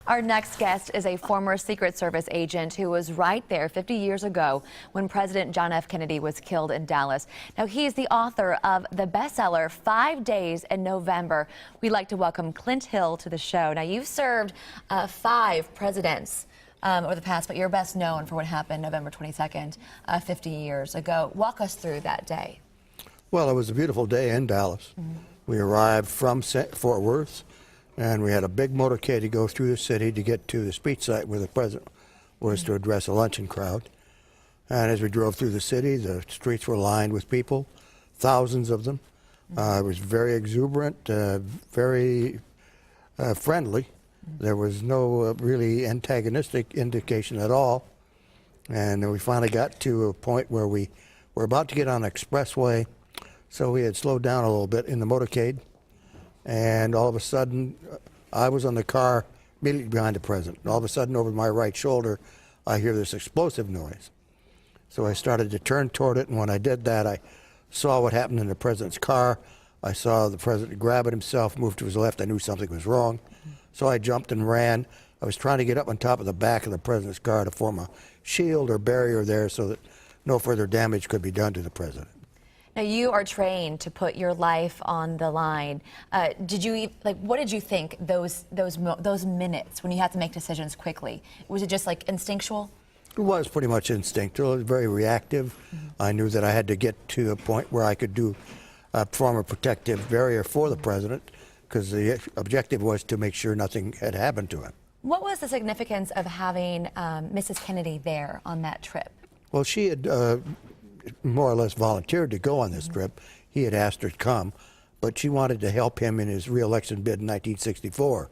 Our next guest is a former Secret Service agent who was right there 50 years ago when President John F. Kennedy was killed in Dallas. Now, he's the author of the bestseller 5 Days in November. We'd like to welcome Clint Hill to the show. Now, you've served 5 presidents over the past, but you're best known for what happened November 22nd, 50 years ago. Walk us through that day. Well, it was a beautiful day in Dallas. We arrived from Fort Worth, and we had a big motorcade to go through the city to get to the speech site where the president was to address a luncheon crowd. And as we drove through the city, the streets were lined with people, thousands of them. It was very exuberant, very friendly. There was no really antagonistic indication at all. And then we finally got to a point where we were about to get on an expressway, so we had slowed down a little bit in the motorcade. And all of a sudden, I was on the car immediately behind the president. And all of a sudden, over my right shoulder, I hear this explosive noise. So I started to turn toward it, and when I did that, I saw what happened in the president's car. I saw the president grab at himself, move to his left. I knew something was wrong. So I jumped and ran. I was trying to get up on top of the back of the president's car to form a shield or barrier there so that no further damage could be done to the president. Now, you are trained to put your life on the line. What did you think those minutes when you had to make decisions quickly? Was it just like instinctual? It was pretty much instinctual. It was very reactive. I knew that I had to get to a point where I could form a protective barrier for the president, because the objective was to make sure nothing had happened to him. What was the significance of having Mrs. Kennedy there on that trip? Well, she had more or less volunteered to go on this trip. He had asked her to come, but she wanted to help him in his re-election bid in 1964.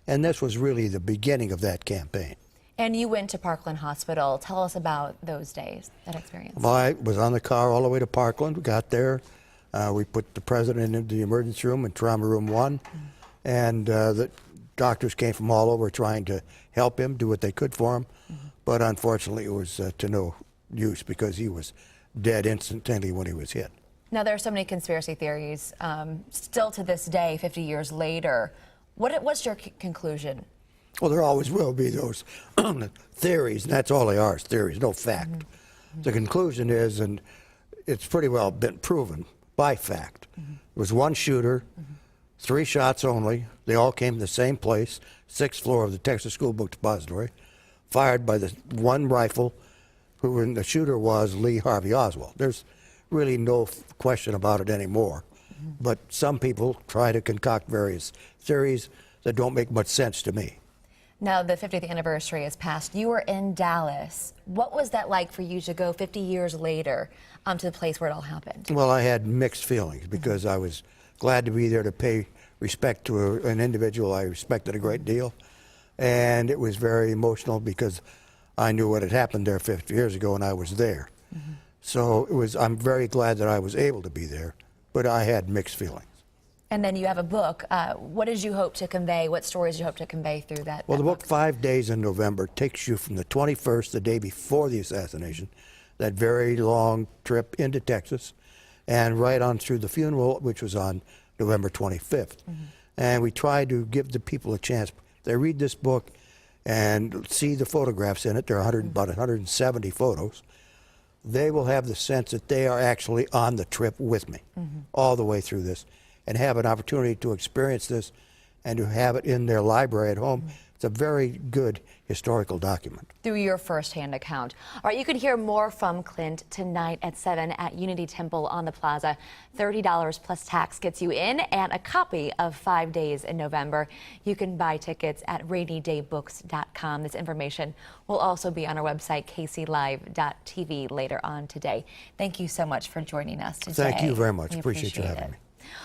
And this was really the beginning of that campaign. And you went to Parkland Hospital. Tell us about those days, that experience. Well, I was on the car all the way to Parkland. We got there. We put the president into the emergency room in trauma room 1. And the doctors came from all over trying to help him, do what they could for him. But unfortunately, it was to no use, because he was dead instantly when he was hit. Now, there are so many conspiracy theories still to this day, 50 years later. What's your conclusion? Well, there always will be those theories, and that's all they are, is theories, no fact. The conclusion is, and it's pretty well been proven by fact, it was one shooter, 3 shots only. They all came to the same place, 6th floor of the Texas School Book Depository, fired by the one rifle, who the shooter was Lee Harvey Oswald. There's really no question about it anymore. But some people try to concoct various theories that don't make much sense to me. Now, the 50th anniversary has passed. You were in Dallas. What was that like for you to go 50 years later to the place where it all happened? Well, I had mixed feelings, because I was glad to be there to pay respect to an individual I respected a great deal. And it was very emotional, because I knew what had happened there 50 years ago, and I was there. So I'm very glad that I was able to be there, but I had mixed feelings. And then you have a book. What did you hope to convey? What stories did you hope to convey through that? Well, the book 5 Days in November takes you from the 21st, the day before the assassination, that very long trip into Texas, and right on through the funeral, which was on November 25th. And we try to give the people a chance. They read this book and see the photographs in it. There are about 170 photos. They will have the sense that they are actually on the trip with me all the way through this, and have an opportunity to experience this and to have it in their library at home. It's a very good historical document. Through your firsthand account. All right, you can hear more from Clint tonight at 7 at Unity Temple on the Plaza. $30 plus tax gets you in, and a copy of 5 Days in November. You can buy tickets at rainydaybooks.com. This information will also be on our website, kclive.tv, later on today. Thank you so much for joining us today. Thank you very much. We appreciate you having it. me.